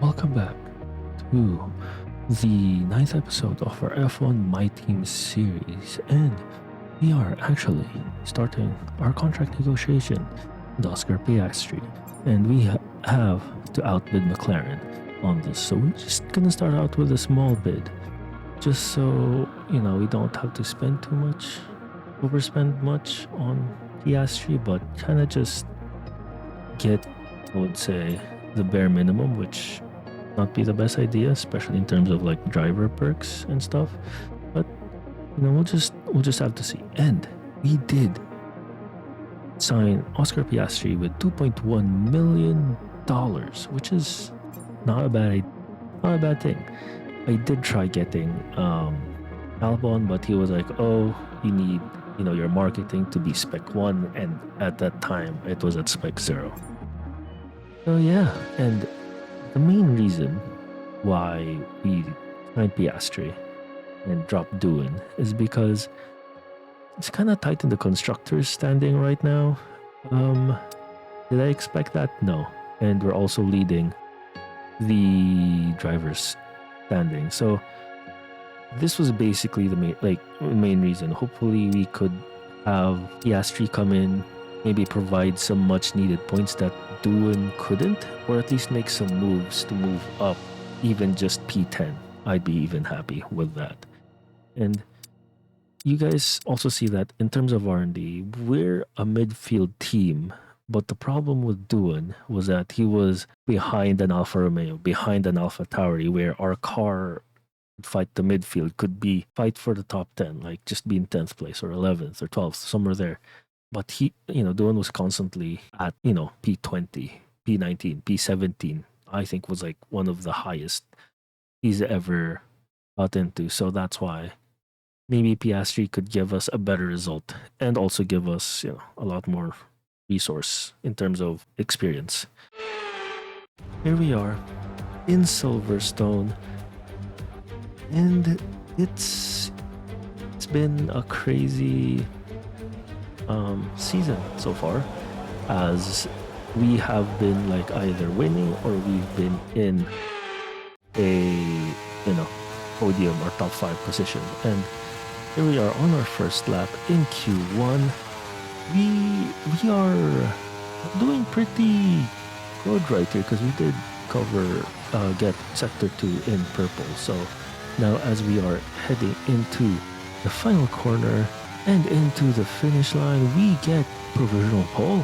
Welcome back to the ninth episode of our F1 MyTeam series, and we are actually starting our contract negotiation with Oscar Piastri, and we have to outbid McLaren on this. So we're just gonna start out with a small bid, just so we don't have to spend too much, overspend much on Piastri, but kind of just get, I would say, the bare minimum, which not be the best idea, especially in terms of like driver perks and stuff. But we'll just have to see. And we did sign Oscar Piastri with $2.1 million, which is not a bad thing. I did try getting Albon, but he was like, "Oh, you need your marketing to be Spec 1," and at that time it was at Spec 0. So yeah, and the main reason why we signed Piastri and dropped Doohan is because it's kind of tight in the constructors standing right now. Did I expect that? No. And we're also leading the drivers standing. So this was basically the main reason. Hopefully we could have Piastri come in, maybe provide some much needed points that Doohan couldn't, or at least make some moves to move up, even just P10. I'd be even happy with that. And you guys also see that in terms of R&D, we're a midfield team, but the problem with Doohan was that he was behind an Alfa Romeo, behind an Alfa Tauri, where our car fight the midfield, could be fight for the top 10, like just be in 10th place or 11th or 12th, somewhere there. But he, Doohan was constantly at, P20, P19, P17, I think was like one of the highest he's ever got into. So that's why maybe Piastri could give us a better result and also give us, a lot more resource in terms of experience. Here we are in Silverstone, and it's been a crazy season so far, as we have been like either winning or we've been in a podium or top 5 position. And here we are on our first lap in Q1. We are doing pretty good right here, because we did get sector 2 in purple. So now as we are heading into the final corner and into the finish line, we get provisional pole.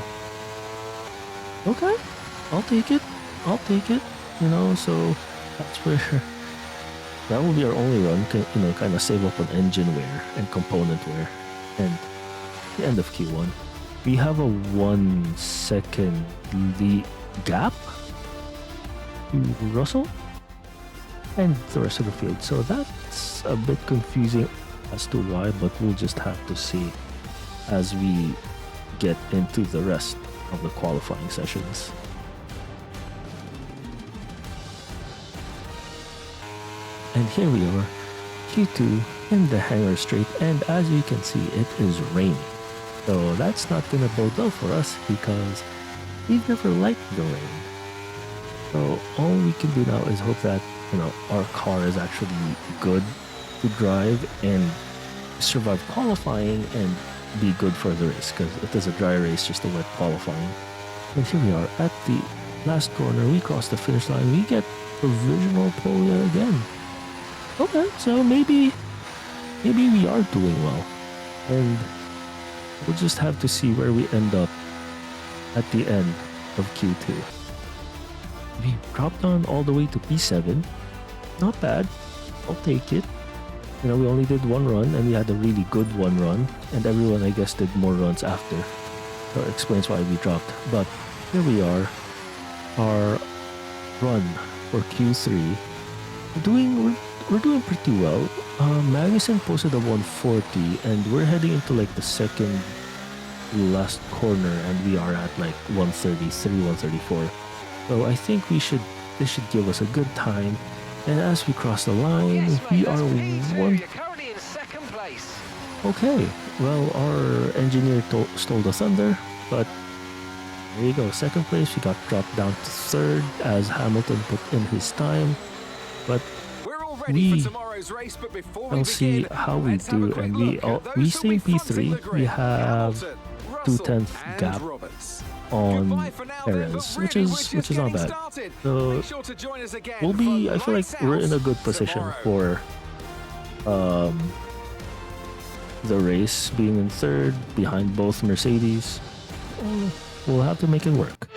Okay, I'll take it. So that's where that will be our only run. Kind of save up on engine wear and component wear. And the end of Q1, we have a 1 second gap to Russell and the rest of the field. So that's a bit confusing as to why, but we'll just have to see as we get into the rest of the qualifying sessions. And here we are, Q2 in the hangar straight, and as you can see, it is raining. So that's not gonna bode well for us, because we've never liked the rain. So all we can do now is hope that our car is actually good to drive and survive qualifying and be good for the race, because it is a dry race, just a wet qualifying. And here we are at the last corner. We cross the finish line. We get provisional pole yet again. Okay, so maybe we are doing well, and we'll just have to see where we end up at the end of Q2. We dropped down all the way to P7. Not bad. I'll take it. We only did 1 run, and we had a really good 1 run, and everyone, I guess, did more runs after. So it explains why we dropped. But here we are, our run for Q3. We're doing pretty well. Magnussen posted a 140, and we're heading into like the second last corner, and we are at like 133, 134. So I think this should give us a good time. And as we cross the line, we are one. Currently in second place. Okay, well, our engineer stole the thunder, but There you go. Second place, we got dropped down to third as Hamilton put in his time. But We're all ready we for tomorrow's race, but before we will see begin, how we let's have a do. quick And look at we those stay who'll in be fronting the P3. grid. We have Hamilton, Russell, 2/10 and gap Roberts. on Goodbye for now then, Perez, but which really, is we're just not getting bad. started. So Make sure to join us again we'll be. for I feel like Lights we're in a Out good position tomorrow. for the race, being in third behind both Mercedes. We'll have to make it work.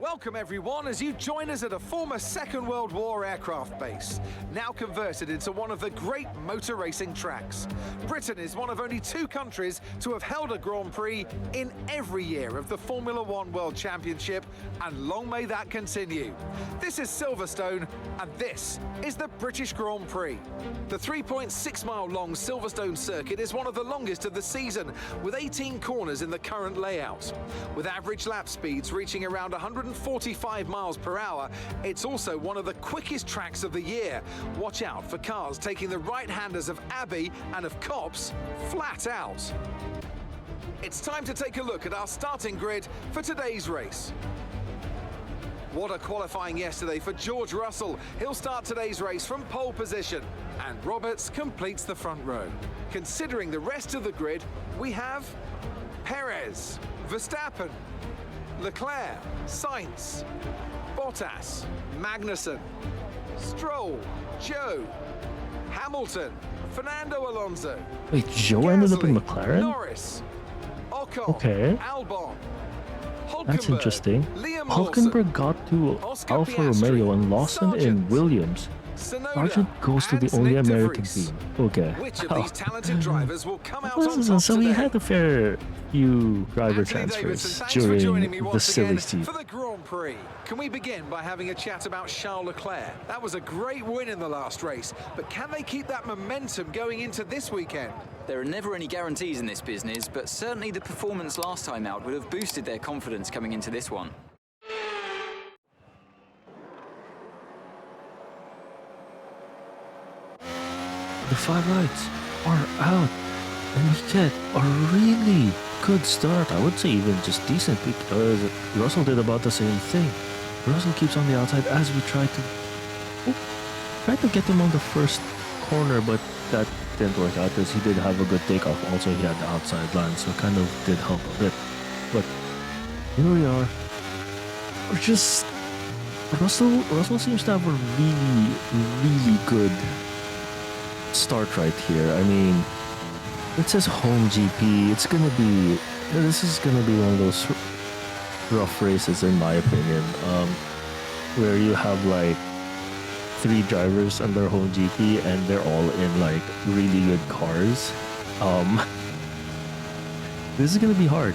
Welcome everyone as you join us at a former Second World War aircraft base, now converted into one of the great motor racing tracks. Britain is one of only 2 countries to have held a Grand Prix in every year of the Formula One World Championship, and long may that continue. This is Silverstone, and this is the British Grand Prix. The 3.6-mile long Silverstone circuit is one of the longest of the season, with 18 corners in the current layout. With average lap speeds reaching around 145 miles per hour, it's also one of the quickest tracks of the year. Watch out for cars taking the right-handers of Abbey and of Copse flat out. It's time to take a look at our starting grid for today's race. What a qualifying yesterday for George Russell. He'll start today's race from pole position, and Roberts completes the front row. Considering the rest of the grid, we have Perez, Verstappen, Leclerc, Sainz, Bottas, Magnussen, Stroll, Joe, Hamilton, Fernando Alonso. Wait, Joe ended up in McLaren? Norris, Ocon, Okay. Albon, That's interesting. Liam Hulkenberg got to Oscar Alfa Piastri, Romeo and Lawson in Sargent, Williams. Sonoda, Sargent goes to the and only Nick de American Vries. team. Okay. Which of these talented drivers will come out on Listen, top so we today? had a fair few driver Anthony transfers Davidson, thanks for joining me during the once silly again season. for the Grand Prix. Can we begin by having a chat about Charles Leclerc? That was a great win in the last race, but can they keep that momentum going into this weekend? There are never any guarantees in this business, but certainly the performance last time out would have boosted their confidence coming into this one. The 5 lights are out, and we get a really good start. I would say even just decent, because Russell did about the same thing. Russell keeps on the outside as we try to get him on the first corner, but that didn't work out because he did have a good takeoff. Also, he had the outside line, so it kind of did help a bit. But here we are. We're just Russell seems to have a really good start right here. I mean, it says home GP. This is gonna be one of those rough races in my opinion, where you have like 3 drivers on their home GP and they're all in like really good cars. This is gonna be hard,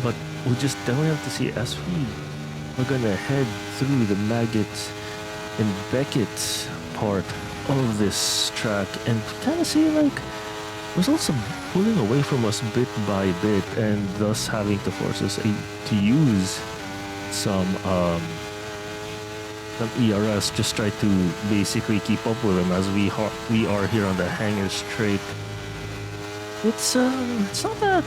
but we just definitely have to see as we're gonna head through the Maggots and Beckett's part of this track and kind of see like results pulling away from us bit by bit, and thus having to force us to use some ERS, just try to basically keep up with them as we are here on the hangar straight. It's not that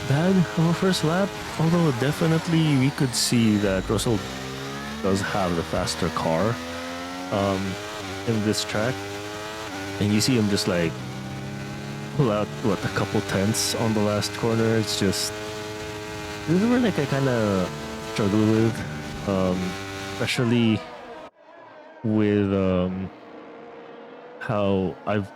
bad of a first lap, although definitely we could see that Russell does have the faster car in this track, and you see him just like pull out a couple tenths on the last corner. It's just this is where like I kind of struggle with, especially with how I've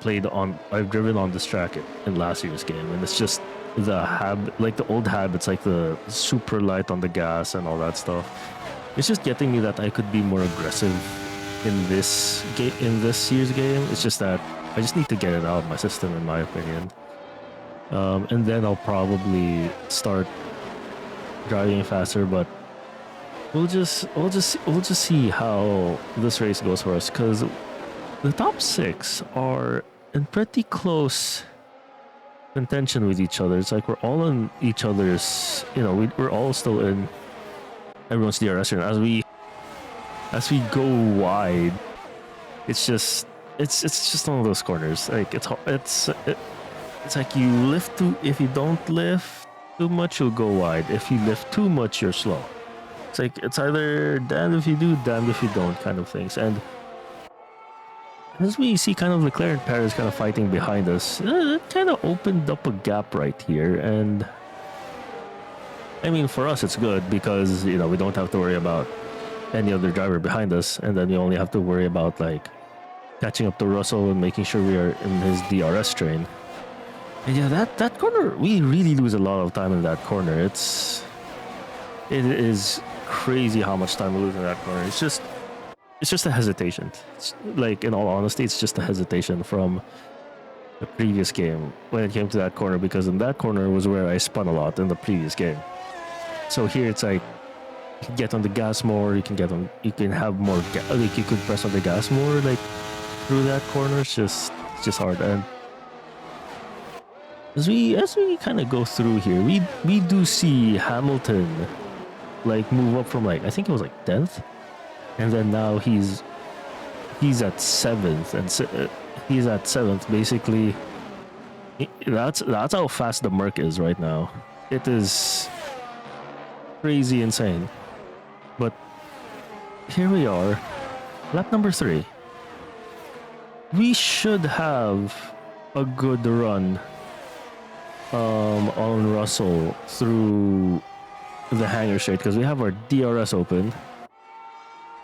driven on this track in last year's game, and it's just the old habits, like the super light on the gas and all that stuff. It's just getting me that I could be more aggressive in this year's game. It's just that I just need to get it out of my system, in my opinion. And then I'll probably start driving faster, but we'll just see how this race goes for us, because the top 6 are in pretty close contention with each other. It's like we're all in each other's, we're all still in everyone's DRS, and as we go wide, it's just one of those corners. Like it's like you lift too. If you don't lift too much, you'll go wide. If you lift too much, you're slow. It's like it's either damned if you do, damned if you don't kind of things. And as we see kind of Leclerc and Perez kind of fighting behind us, it kind of opened up a gap right here. And I mean, for us, it's good because, you know, we don't have to worry about any other driver behind us. And then we only have to worry about like catching up to Russell and making sure we are in his DRS train. And yeah, that corner, we really lose a lot of time in that corner. It is crazy how much time we lose in that corner. It's just a hesitation. It's, like, in all honesty, it's just a hesitation from the previous game when it came to that corner, because in that corner was where I spun a lot in the previous game. So here it's like you can get on the gas more, you can have more like you could press on the gas more like through that corner. It's just hard. And as we kind of go through here, we do see Hamilton like move up from, like, I think it was like 10th, and then now he's at 7th, and he's at 7th basically. That's how fast the Merc is right now. It is crazy insane. But here we are, lap number 3. We should have a good run on Russell through the hangar straight, because we have our DRS open.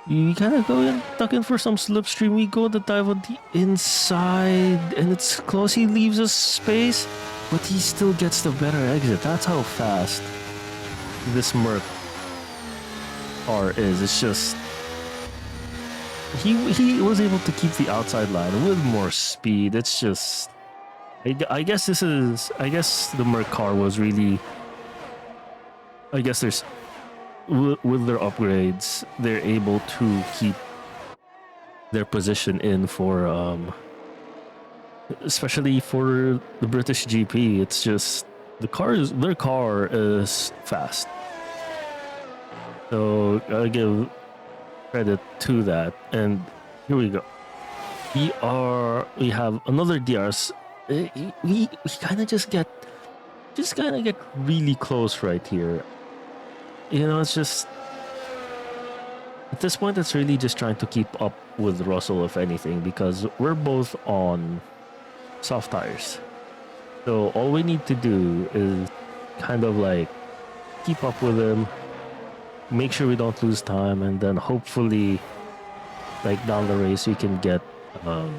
We kind of go in, tuck in for some slipstream. We go the dive on the inside, and it's close. He leaves us space, but he still gets the better exit. That's how fast this Merc car is. It's just he was able to keep the outside line with more speed. It's just, I guess the Merc car was really, I guess there's, with their upgrades, they're able to keep their position in for, especially for the British GP. It's just their car is fast. So I give credit to that. And here we go. We have another DRS. We kind of just get really close right here. You know, it's just, at this point, it's really just trying to keep up with Russell, if anything, because we're both on soft tires. So all we need to do is kind of like keep up with him, make sure we don't lose time, and then hopefully, like, down the race, we can get an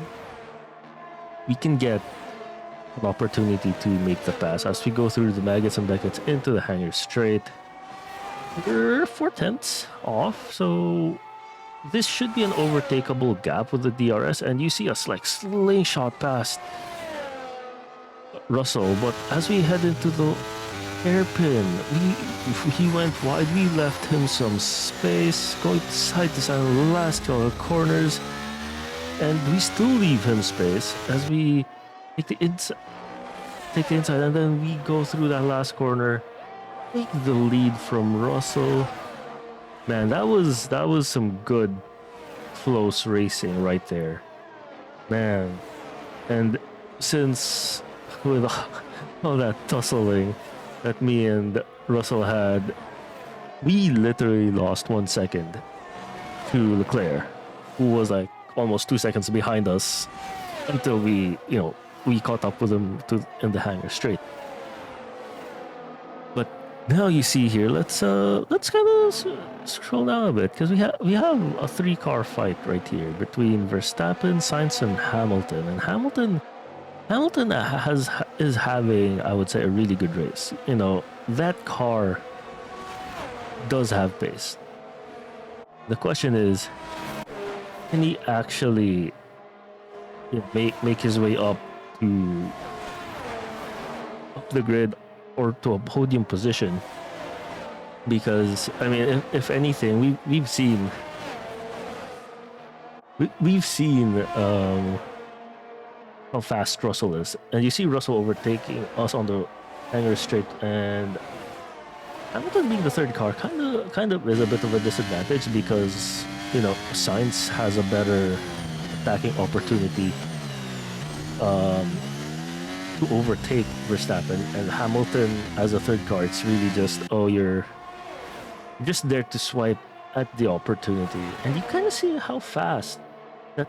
opportunity to make the pass. As we go through the Maggots and Beckett's into the hangar straight, we're 4/10 off, so this should be an overtakeable gap with the DRS, and you see us like slingshot past Russell. But as we head into the hairpin, he went wide. We left him some space, going side to side on the last couple of corners, and we still leave him space as we take the inside, and then we go through that last corner, take the lead from Russell. Man, that was some good close racing right there, man. And since with all that tussling that me and Russell had, we literally lost 1 second to Leclerc, who was like almost 2 seconds behind us until we caught up with him in the hangar straight. But now you see here, let's kind of scroll down a bit, because we have a 3-car fight right here between Verstappen, Sainz, and Hamilton. And Hamilton is having, I would say, a really good race. You know, that car does have pace. The question is, can he actually make his way up the grid or to a podium position? Because I mean, if anything, we've seen how fast Russell is, and you see Russell overtaking us on the hangar straight, and Hamilton being the third car kind of is a bit of a disadvantage, because Sainz has a better attacking opportunity to overtake Verstappen, and Hamilton as a third car, it's really just, oh, you're just there to swipe at the opportunity. And you kind of see how fast that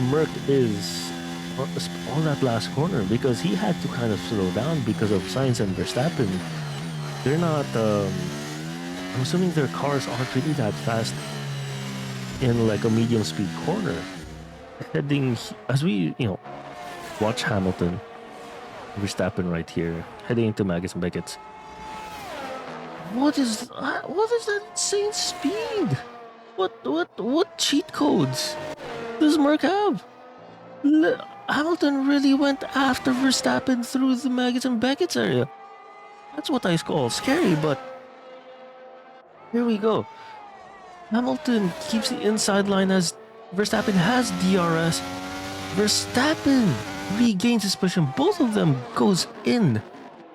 Merc is on that last corner, because he had to kind of slow down because of Sainz and Verstappen. They're not, I'm assuming their cars aren't really that fast in like a medium speed corner. Heading, as we, watch Hamilton, Verstappen right here, heading into Magus and Beckett's. What is that insane speed? What cheat codes does Merc have? Hamilton really went after Verstappen through the Magus and Beckett's area. That's what I call scary, but here we go. Hamilton keeps the inside line as Verstappen has DRS. Verstappen regains his position. Both of them goes in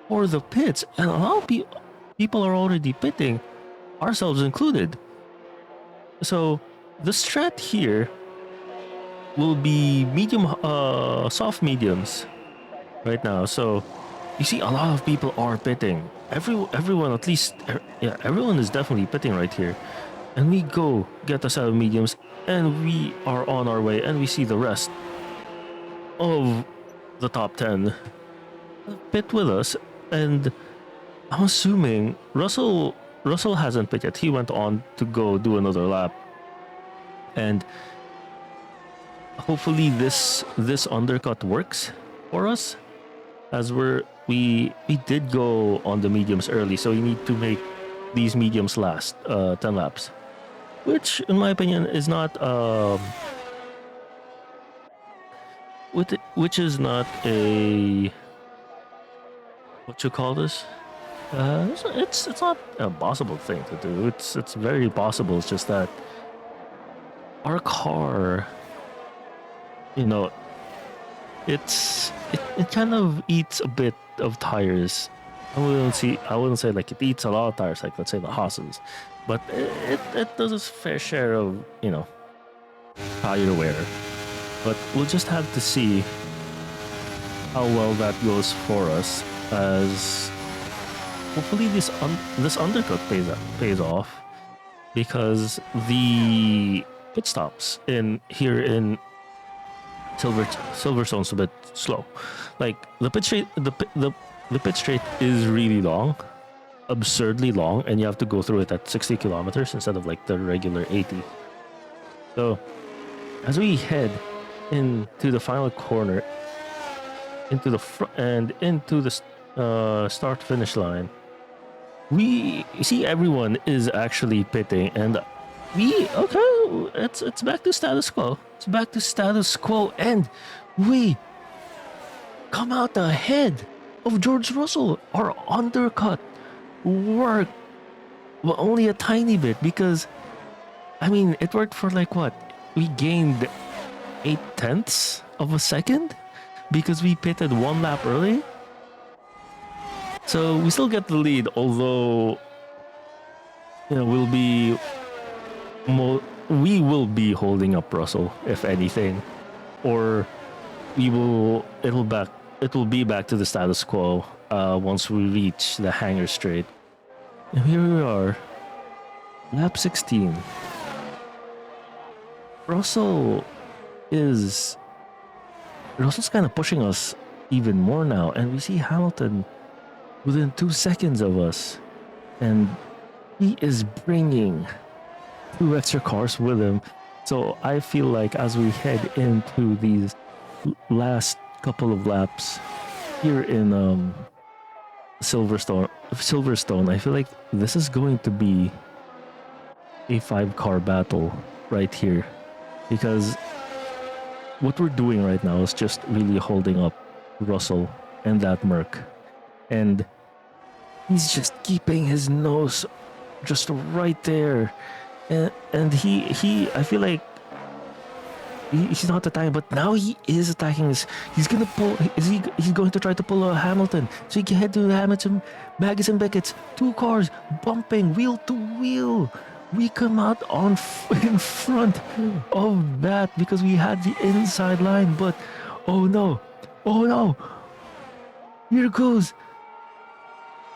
for the pits, and a lot of people are already pitting, ourselves included. So the strat here will be soft mediums right now. So you see a lot of people are pitting. Everyone, at least, everyone is definitely pitting right here. And we go get a set of mediums, and we are on our way, and we see the rest of the top 10 pit with us. And I'm assuming Russell hasn't pit yet. He went on to go do another lap, and hopefully this undercut works for us, as we did go on the mediums early, so we need to make these mediums last 10 laps, which in my opinion is not which is not a, what you call this, it's not a possible thing to do. It's very possible. It's just that our car, it kind of eats a bit of tires. I wouldn't say like it eats a lot of tires, like let's say the Haas's, but it does its fair share of tire wear. But we'll just have to see how well that goes for us, as hopefully this undercut pays off, because the pit stops here in Silverstone's a bit slow. Like the pit straight is really long, absurdly long, and you have to go through it at 60 kilometers instead of like the regular 80. So as we head into the final corner, into the front and into the start finish line, we see everyone is actually pitting, and it's back to status quo. It's back to status quo, and we come out ahead of George Russell. Our undercut worked, well, only a tiny bit, because it worked for like what? We gained 0.8 of a second because we pitted one lap early. So we still get the lead, although we will be holding up Russell, if anything, or it will be back to the status quo once we reach the hangar straight. And here we are, lap 16. Russell's kind of pushing us even more now, and we see Hamilton within 2 seconds of us, and he is bringing 2 extra cars with him. So I feel like as we head into these last couple of laps here in Silverstone, I feel like this is going to be a 5-car battle right here, because what we're doing right now is just really holding up Russell and that Merc, and he's just keeping his nose just right there, and he I feel like he's not attacking, but now he is attacking us. He's gonna pull. He's going to try to pull a Hamilton, so he can head to Hamilton, Magus and Beckett's, 2 cars bumping wheel to wheel. We come out in front of that because we had the inside line, but oh no, Here goes.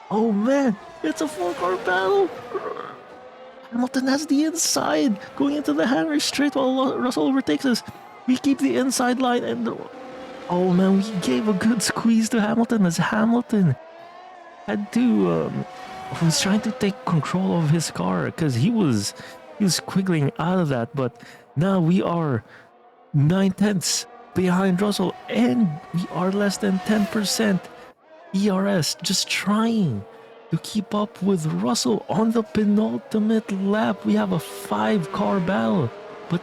Oh man, it's a 4-car battle. Hamilton has the inside, going into the hangar straight while Russell overtakes us. We keep the inside line, and oh man, we gave a good squeeze to Hamilton as Hamilton had to was trying to take control of his car because he was squiggling out of that. But now we are 9/10 behind Russell, and we are less than 10% ERS, just trying to keep up with Russell on the penultimate lap. We have a 5-car battle, but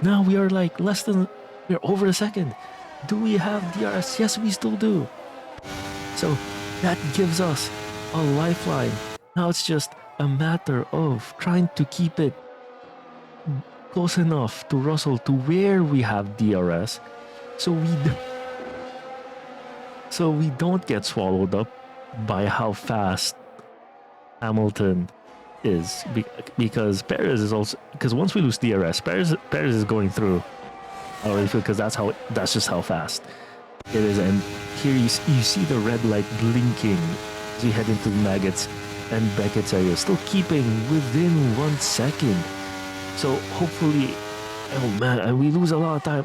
now we are like we're over a second. Do we have DRS? Yes, we still do. So that gives us a lifeline. Now it's just a matter of trying to keep it close enough to Russell to where we have DRS, so we don't get swallowed up by how fast Hamilton is, because Perez is also, because once we lose DRS, Perez is going through already, because that's just how fast it is. And here you see the red light blinking as we head into Maggots and Beckett's area, still keeping within 1 second. So hopefully, oh man, and we lose a lot of time,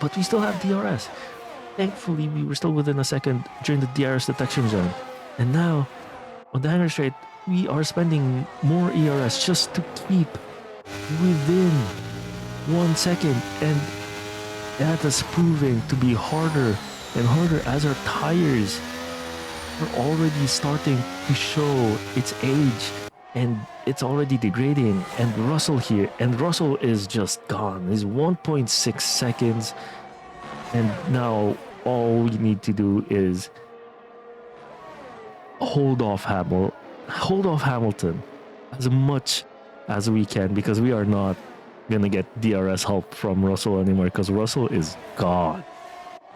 but we still have DRS. Thankfully, we were still within a second during the DRS detection zone. And now, on the hangar straight, we are spending more ERS just to keep within 1 second. And that is proving to be harder and harder as our tires are already starting to show its age. And it's already degrading. And Russell is just gone. He's 1.6 seconds. And now all we need to do is hold off Hamilton as much as we can, because we are not gonna get DRS help from Russell anymore, because Russell is gone.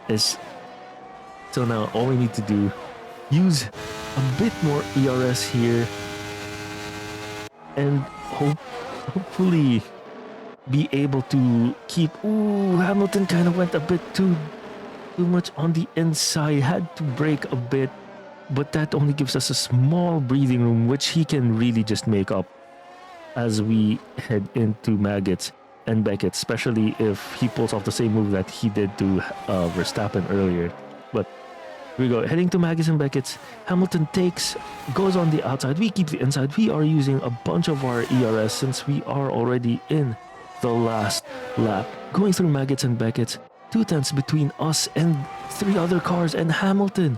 So now all we need to do, use a bit more ERS here, and hopefully be able to keep. Ooh, Hamilton kind of went a bit too much on the inside, had to brake a bit, but that only gives us a small breathing room, which he can really just make up as we head into Maggots and Beckett, especially if he pulls off the same move that he did to Verstappen earlier. But here we go, heading to Maggots and Beckett's. Hamilton goes on the outside, we keep the inside. We are using a bunch of our ERS since we are already in the last lap, going through Maggots and Beckett's. 2/10 between us and 3 other cars and Hamilton.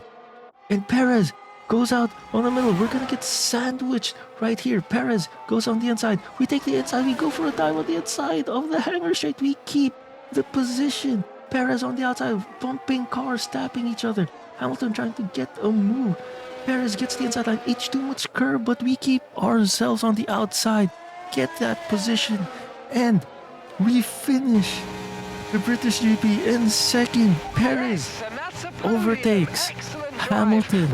And Perez goes out on the middle. We're gonna get sandwiched right here. Perez goes on the inside. We take the inside. We go for a dive on the inside of the hangar straight. We keep the position. Perez on the outside, bumping cars, tapping each other. Hamilton trying to get a move. Perez gets the inside line. It's too much curve, but we keep ourselves on the outside. Get that position. And we finish the British GP in second. Perez overtakes Hamilton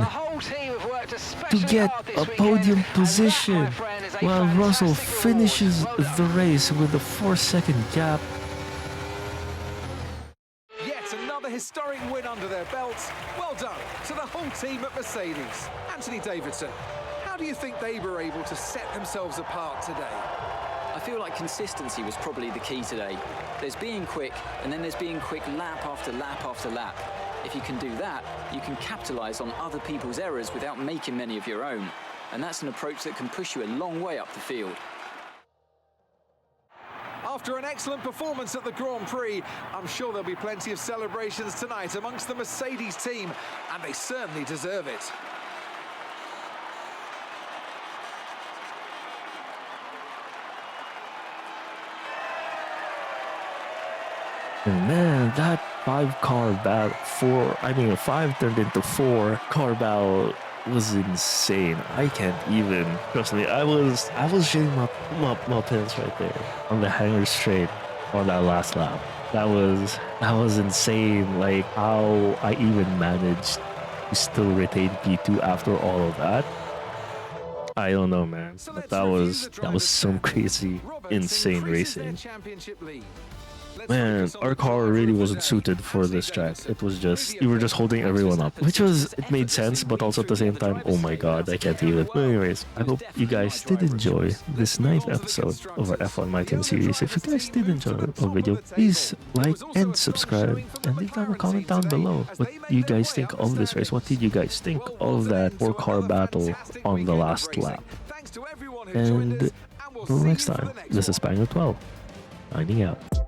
to get a podium position, while Russell finishes the race with a 4-second gap. Yet another historic win under their belts. Well done to the whole team at Mercedes. Anthony Davidson, how do you think they were able to set themselves apart today? I feel like consistency was probably the key today. There's being quick, and then there's being quick lap after lap after lap. If you can do that, you can capitalise on other people's errors without making many of your own. And that's an approach that can push you a long way up the field. After an excellent performance at the Grand Prix, I'm sure there'll be plenty of celebrations tonight amongst the Mercedes team, and they certainly deserve it. And man, that 5-car battle, a 5 turned into 4-car battle was insane. I can't even, trust me, I was shitting my pants right there on the hangar straight on that last lap. That was insane, like how I even managed to still retain P2 after all of that. I don't know, man. But that was some crazy, insane racing. Man, our car really wasn't suited for this track. It was just, you were just holding everyone up, which was, it made sense, but also at the same time, oh my god, I can't even. But anyways, I hope you guys did enjoy this 9th episode of our F1 MyTeam series. If you guys did enjoy our video, please like and subscribe and leave down a comment down below what you guys think of this race. What did you guys think of that 4-car battle on the last lap? And until next time, this is Spaniel 12, signing out.